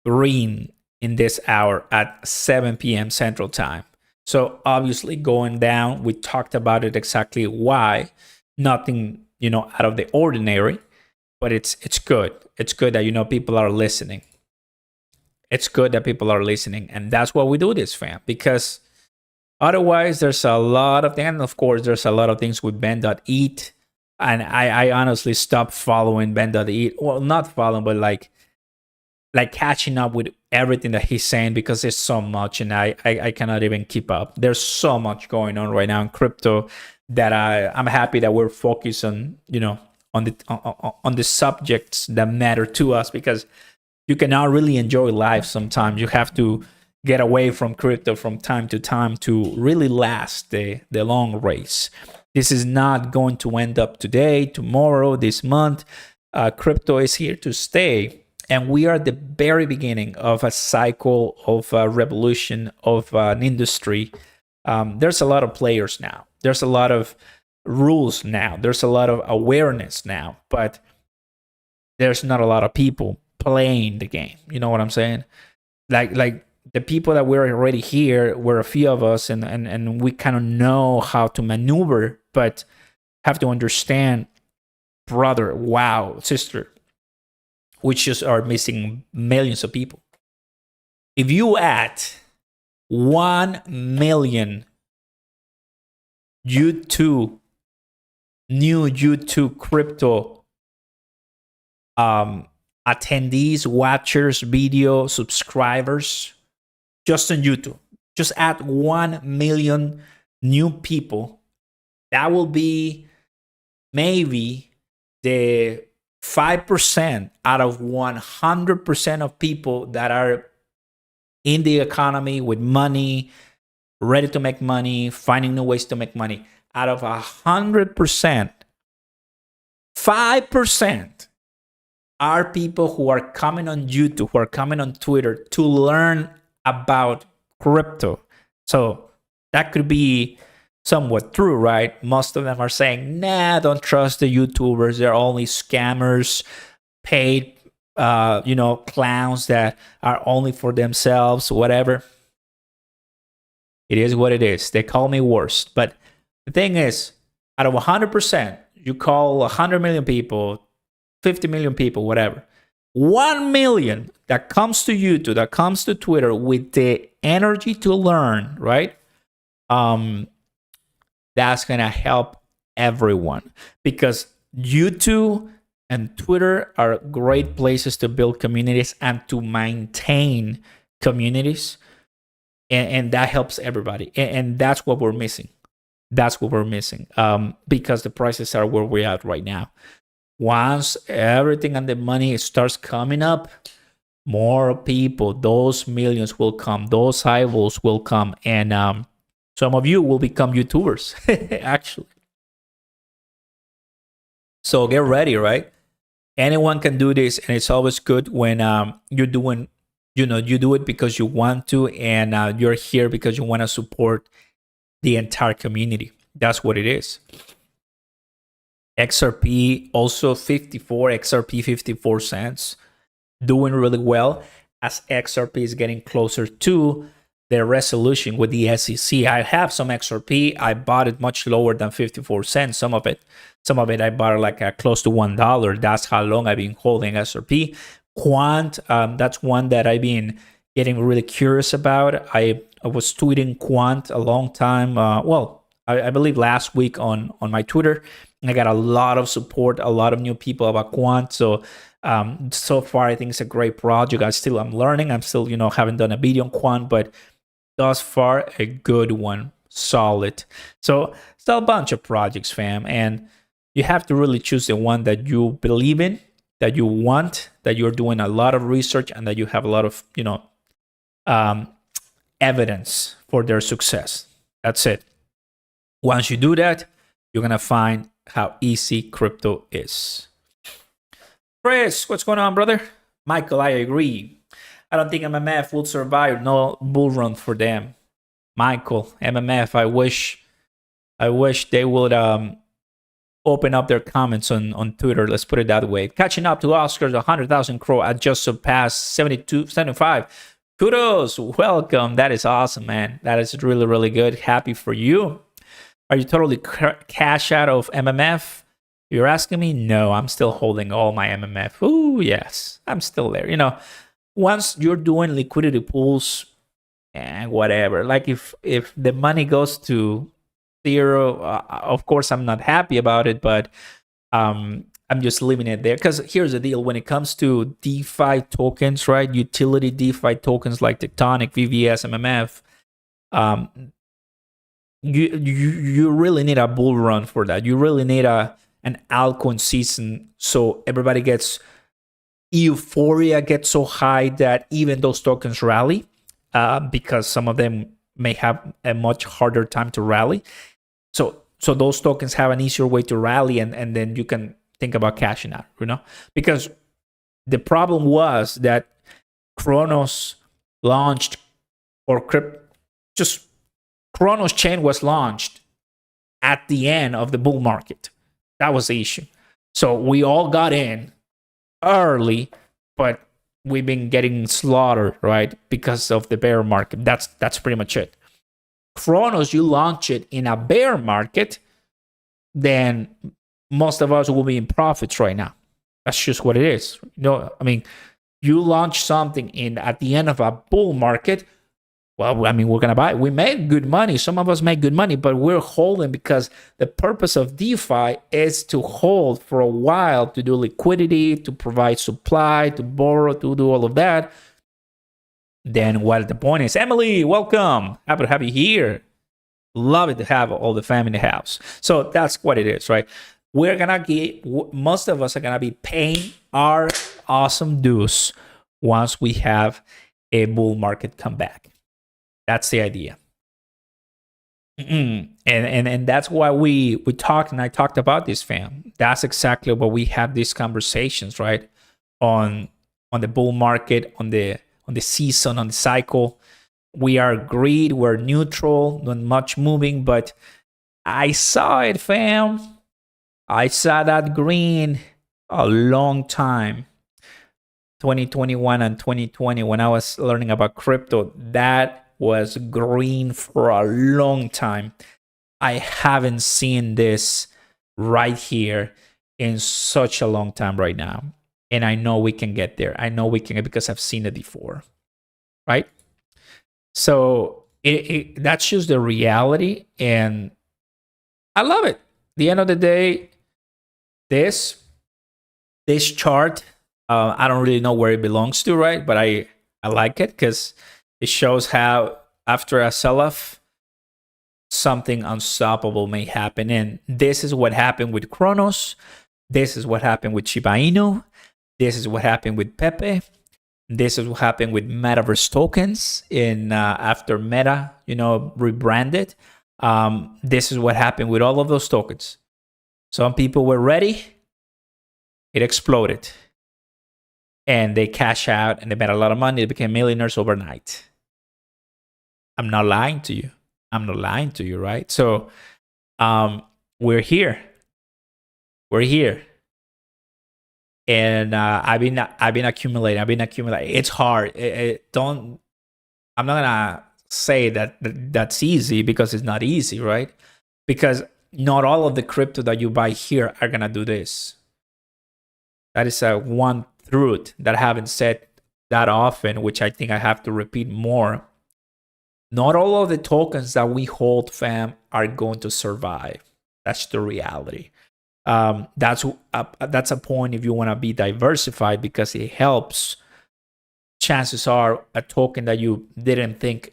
green in this hour at 7 p.m. Central Time. So obviously going down. We talked about it exactly why. Nothing, out of the ordinary, but it's good. It's good that, people are listening. It's good that people are listening. And that's why we do this, fam, because otherwise there's a lot of things. And of course, there's a lot of things with Ben.ETH. And I honestly stopped following Ben.ETH. Well, not following, but like catching up with everything that he's saying, because there's so much and I cannot even keep up. There's so much going on right now in crypto that I'm happy that we're focused on, on the subjects that matter to us, because you cannot really enjoy life sometimes. You have to get away from crypto from time to time to really last the long race. This is not going to end up today, tomorrow, this month. Crypto is here to stay. And we are at the very beginning of a cycle, of a revolution, of an industry. There's a lot of players now. There's a lot of rules now. There's a lot of awareness now. But there's not a lot of people playing the game. You know what I'm saying? Like the people that we're already here, we're a few of us, and we kind of know how to maneuver, but have to understand, brother, wow, sister, we just are missing millions of people. If you add 1 million new YouTube crypto attendees, watchers, video subscribers, just on YouTube, just add 1 million new people, that will be maybe the 5% out of 100% of people that are in the economy with money, ready to make money, finding new ways to make money. Out of 100%, 5% are people who are coming on YouTube, who are coming on Twitter to learn about crypto. So that could be somewhat true, right? Most of them are saying, nah, don't trust the YouTubers. They're only scammers, paid, clowns that are only for themselves, whatever. It is what it is. They call me worst. But the thing is, out of 100%, you call 100 million people, 50 million people, whatever. 1 million that comes to YouTube, that comes to Twitter with the energy to learn, right? That's gonna help everyone, because YouTube and Twitter are great places to build communities and to maintain communities, and that helps everybody. And that's what we're missing. That's what we're missing, because the prices are where we're at right now. Once everything and the money starts coming up, more people, those millions will come, those eyeballs will come, and some of you will become YouTubers, actually. So get ready, right? Anyone can do this, and it's always good when you're doing, you do it because you want to, and you're here because you want to support the entire community. That's what it is. XRP also 54, XRP 54 cents, doing really well as XRP is getting closer to their resolution with the SEC. I have some XRP. I bought it much lower than 54 cents. Some of it I bought like close to $1. That's how long I've been holding XRP. Quant, that's one that I've been getting really curious about. I was tweeting Quant a long time. I believe last week on my Twitter. I got a lot of support, a lot of new people about Quant. So far, I think it's a great project. I'm learning. I'm still, haven't done a video on Quant, but thus far, a good one, solid. So it's a bunch of projects, fam. And you have to really choose the one that you believe in, that you want, that you're doing a lot of research, and that you have a lot of, evidence for their success. That's it. Once you do that, you're going to find how easy crypto is. Chris, what's going on, brother? Michael, I agree. I don't think MMF will survive. No bull run for them. Michael, MMF, I wish they would open up their comments on Twitter. Let's put it that way. Catching up to Oscar's 100,000 crore. I just surpassed 75. Kudos. Welcome. That is awesome, man. That is really, really good. Happy for you. Are you totally cash out of MMF? You're asking me? No, I'm still holding all my MMF. Ooh, yes, I'm still there. Once you're doing liquidity pools and whatever, like if the money goes to zero, of course I'm not happy about it, but I'm just leaving it there. Because here's the deal: when it comes to DeFi tokens, right? Utility DeFi tokens like Tectonic, VVS, MMF. You really need a bull run for that. You really need an altcoin season, so everybody gets euphoria, gets so high that even those tokens rally, because some of them may have a much harder time to rally. So those tokens have an easier way to rally, and then you can think about cashing out, because the problem was that Cronos launched, or Cronos chain was launched at the end of the bull market. That was the issue. So we all got in early, but we've been getting slaughtered, right? Because of the bear market. That's pretty much it. Cronos, you launch it in a bear market, then most of us will be in profits right now. That's just what it is. You launch something at the end of a bull market. Well, we're going to buy it. We made good money. Some of us make good money, but we're holding because the purpose of DeFi is to hold for a while, to do liquidity, to provide supply, to borrow, to do all of that. Then what the point is, Emily, welcome. Happy to have you here. Love it to have all the family in the house. So that's what it is, right? Most of us are going to be paying our awesome dues once we have a bull market come back. That's the idea. And that's why we talked, and I talked about this, fam. That's exactly what we have these conversations, right? On the bull market, on the season, on the cycle. We are agreed, we're neutral, not much moving, but I saw it, fam. I saw that green a long time. 2021 and 2020, when I was learning about crypto, that was green for a long time. I haven't seen this right here in such a long time right now. And I know we can get there. I know we can, because I've seen it before, right? So that's just the reality. And I love it. At the end of the day, this chart, I don't really know where it belongs to, right? But I like it because it shows how after a sell-off, something unstoppable may happen. And this is what happened with Cronos. This is what happened with Shiba Inu. This is what happened with Pepe. This is what happened with metaverse tokens in after Meta, rebranded. This is what happened with all of those tokens. Some people were ready. It exploded. And they cash out and they made a lot of money. They became millionaires overnight. I'm not lying to you. I'm not lying to you, right? So we're here. We're here. And I've been accumulating. It's hard. I'm not gonna say that's easy, because it's not easy, right? Because not all of the crypto that you buy here are gonna do this. That is one truth that I haven't said that often, which I think I have to repeat more. Not all of the tokens that we hold, fam, are going to survive. That's the reality. That's a point if you want to be diversified, because it helps. Chances are a token that you didn't think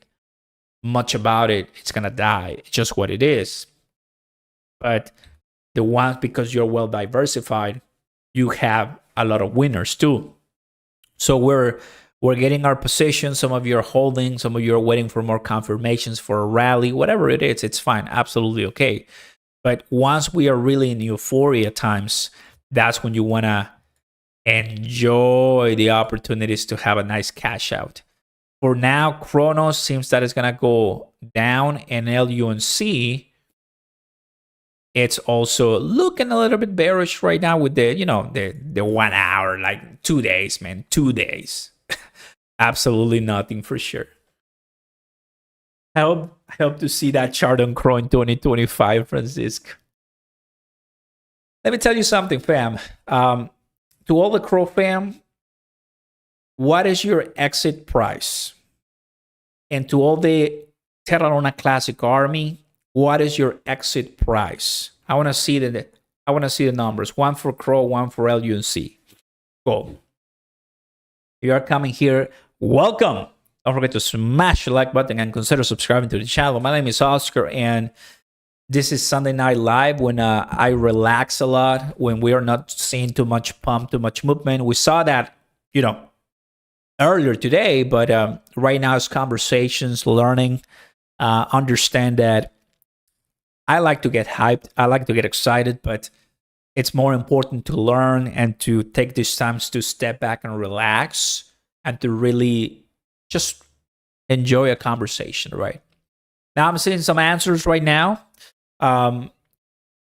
much about it's gonna die. It's just what it is. But the ones, because you're well diversified, you have a lot of winners too. So we're getting our position. Some of you are holding, some of you are waiting for more confirmations for a rally. Whatever it is, it's fine. Absolutely okay. But once we are really in euphoria times, that's when you want to enjoy the opportunities to have a nice cash out. For now, Cronos seems that it's going to go down, and LUNC, it's also looking a little bit bearish right now with the 1 hour, like 2 days, man, 2 days. Absolutely nothing for sure. I hope to see that chart on Crow in 2025, Francisco. Let me tell you something, fam. To all the Crow fam, what is your exit price? And to all the Terra Luna Classic Army, what is your exit price? I want to see the numbers. One for Crow, one for LUNC. Go. If you are coming here, welcome. Don't forget to smash the like button and consider subscribing to the channel. My name is Oscar, and this is Sunday Night Live, when I relax a lot, when we are not seeing too much pump, too much movement. We saw that, earlier today, but right now it's conversations, learning, understand that I like to get hyped. I like to get excited, but it's more important to learn and to take these times to step back and relax and to really just enjoy a conversation, right? Now I'm seeing some answers right now. My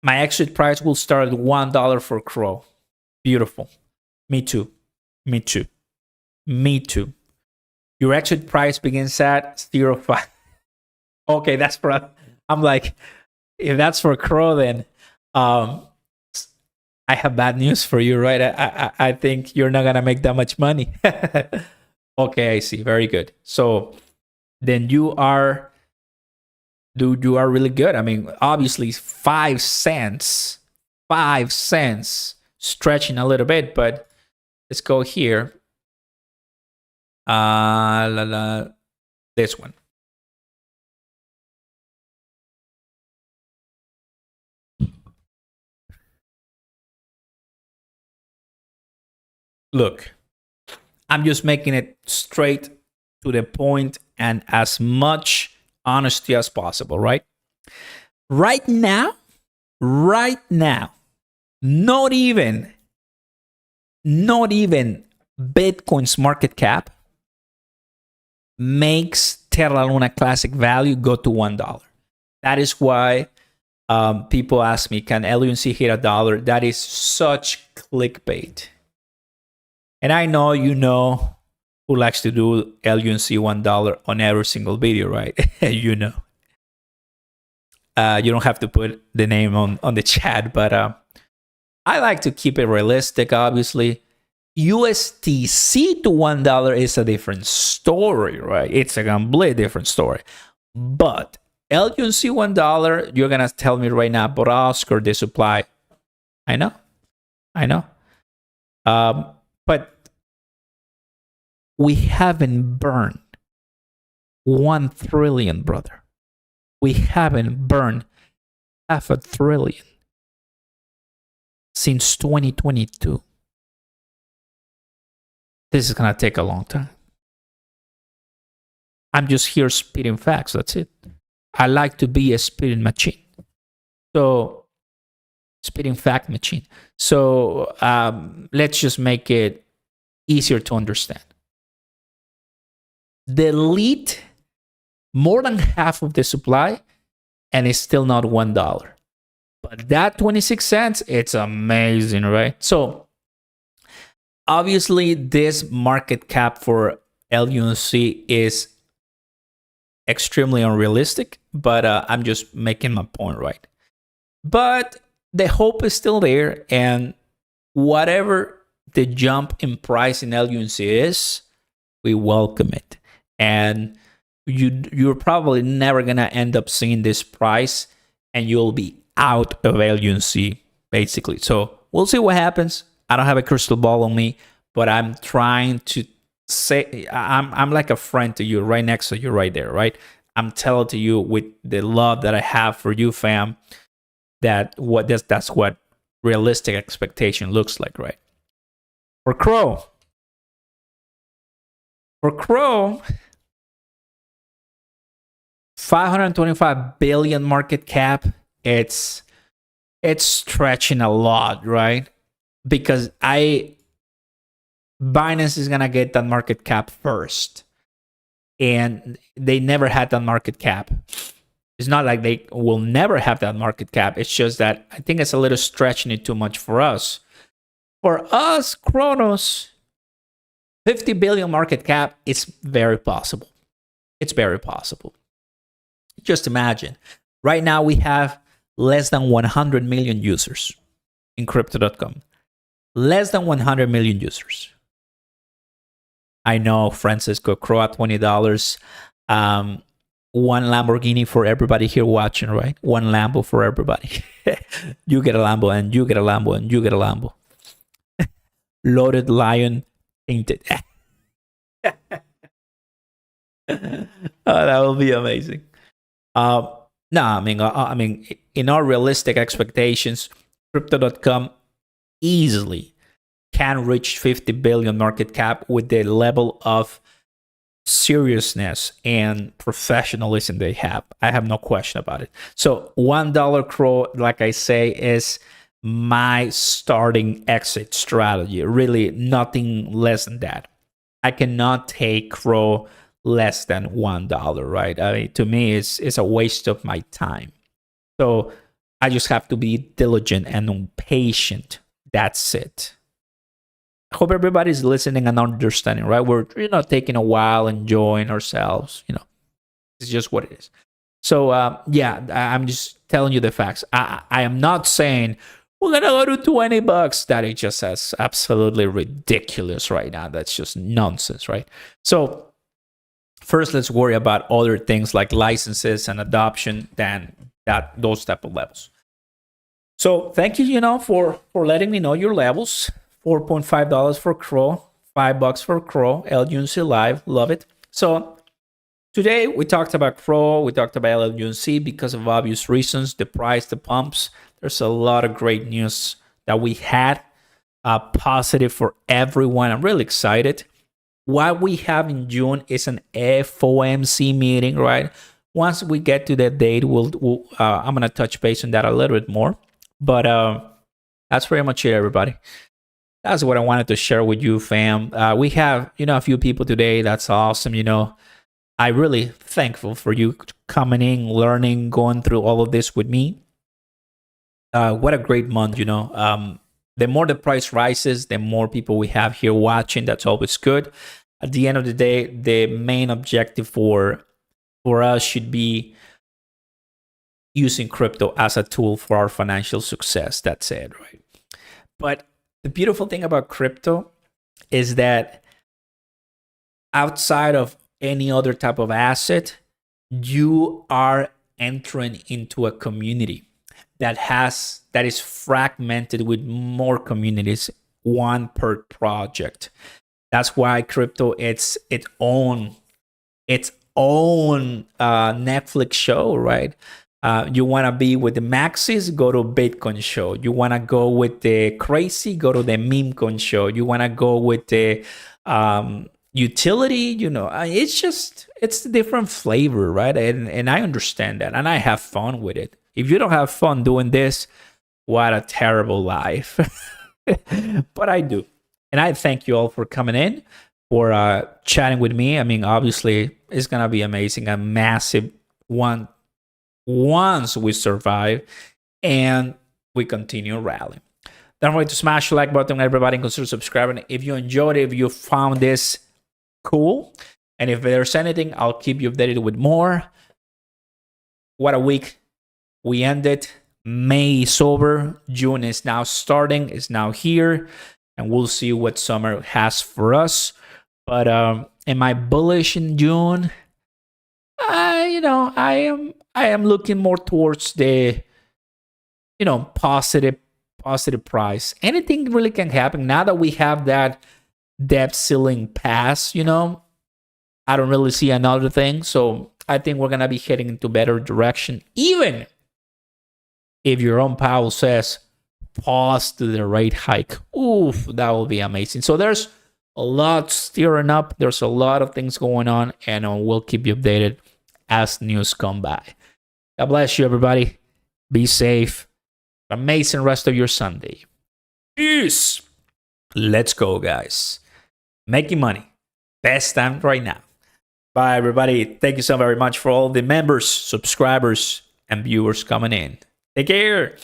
exit price will start at $1 for Crow. Beautiful. Me too. Me too. Me too. Your exit price begins at 0.5. Okay, that's for. I'm like, if that's for Crow, then I have bad news for you, right? I think you're not gonna make that much money. Okay, I see. Very good. So then you are really good. I mean, obviously 5 cents, stretching a little bit, but let's go here. This one. Look, I'm just making it straight to the point and as much honesty as possible, right? Right now, not even Bitcoin's market cap makes Terra Luna Classic value go to $1. That is why people ask me, can LUNC hit $1? That is such clickbait. And I know who likes to do LUNC $1 on every single video, right? You don't have to put the name on the chat, but I like to keep it realistic, obviously. USDC to $1 is a different story, right? It's a completely different story. But LUNC $1, you're gonna tell me right now, but Oscar, the supply. I know. But we haven't burned 1 trillion, brother. We haven't burned $500 billion since 2022. This is gonna take a long time. I'm just here spitting facts. That's it. I like to be a spitting machine. So, spitting fact machine. So, let's just make it easier to understand. Delete more than half of the supply, and it's still not $1. But that 26 cents, it's amazing, right? So, obviously, this market cap for LUNC is extremely unrealistic, but I'm just making my point, right? But the hope is still there, and whatever the jump in price in LUNC is, we welcome it. And you're probably never gonna end up seeing this price, and you'll be out of LUNC basically. So we'll see what happens. I don't have a crystal ball on me, but I'm trying to say I'm like a friend to you, right next to you, right there, right? I'm telling to you with the love that I have for you, fam, that's what realistic expectation looks like, right? For Crow, 525 billion market cap. It's stretching a lot, right? Because Binance is gonna get that market cap first, and they never had that market cap. It's not like they will never have that market cap. It's just that I think it's a little stretching it too much for us. For us, Cronos, 50 billion market cap, it's very possible. It's very possible. Just imagine. Right now we have less than 100 million users in crypto.com. Less than 100 million users. I know, Francisco Crow at $20. One Lamborghini for everybody here watching, right? One Lambo for everybody. You get a Lambo, and you get a Lambo, and you get a Lambo. Loaded lion painted. Oh, that will be amazing. No, I mean, in our realistic expectations, crypto.com easily can reach 50 billion market cap with the level of seriousness and professionalism they have. I have no question about it. So $1 Crow, like I say, is my starting exit strategy. Really nothing less than that. I cannot take Crow less than $1, right? I mean, to me, it's a waste of my time. So I just have to be diligent and patient. That's it. I hope everybody's listening and understanding, right? We're taking a while, enjoying ourselves. It's just what it is. So yeah, I'm just telling you the facts. I am not saying we're gonna go to $20. That is just as absolutely ridiculous right now. That's just nonsense, right? So first, let's worry about other things like licenses and adoption than those type of levels. So thank you, for letting me know your levels. $4.5 for Crow, $5 for Crow, LUNC Live, love it. So today we talked about Crow, we talked about LUNC because of obvious reasons, the price, the pumps. There's a lot of great news that we had, positive for everyone. I'm really excited. What we have in June is an FOMC meeting, right? Once we get to that date, I'm gonna touch base on that a little bit more. But that's pretty much it, everybody. That's what I wanted to share with you, fam. We have, a few people today. That's awesome. I'm really thankful for you coming in, learning, going through all of this with me. What a great month, The more the price rises, the more people we have here watching. That's always good. At the end of the day, the main objective for us should be using crypto as a tool for our financial success. That's it, right? But the beautiful thing about crypto is that outside of any other type of asset, you are entering into a community that is fragmented with more communities, one per project. That's why crypto its own Netflix show, right? You want to be with the maxis, go to Bitcoin show. You want to go with the crazy, go to the meme coin show. You want to go with the utility, it's a different flavor, right? And I understand that, and I have fun with it. If you don't have fun doing this, what a terrible life. But I do. And I thank you all for coming in, for chatting with me. I mean, obviously, it's going to be amazing. A massive one once we survive and we continue rallying. Don't forget to smash the like button, everybody, and consider subscribing. If you enjoyed it, if you found this cool, and if there's anything, I'll keep you updated with more. What a week. We ended. May is over. June is now starting, is now here, and we'll see what summer has for us. But am I bullish in June? I am looking more towards the positive price. Anything really can happen now that we have that debt ceiling pass. I don't really see another thing. So I think we're gonna be heading into better direction, even if Jerome Powell says pause to the rate hike. Oof, that will be amazing. So there's a lot stirring up. There's a lot of things going on, and we'll keep you updated as news come by. God bless you, everybody. Be safe. Amazing rest of your Sunday. Peace. Let's go, guys. Making money. Best time right now. Bye, everybody. Thank you so very much for all the members, subscribers, and viewers coming in. Take care.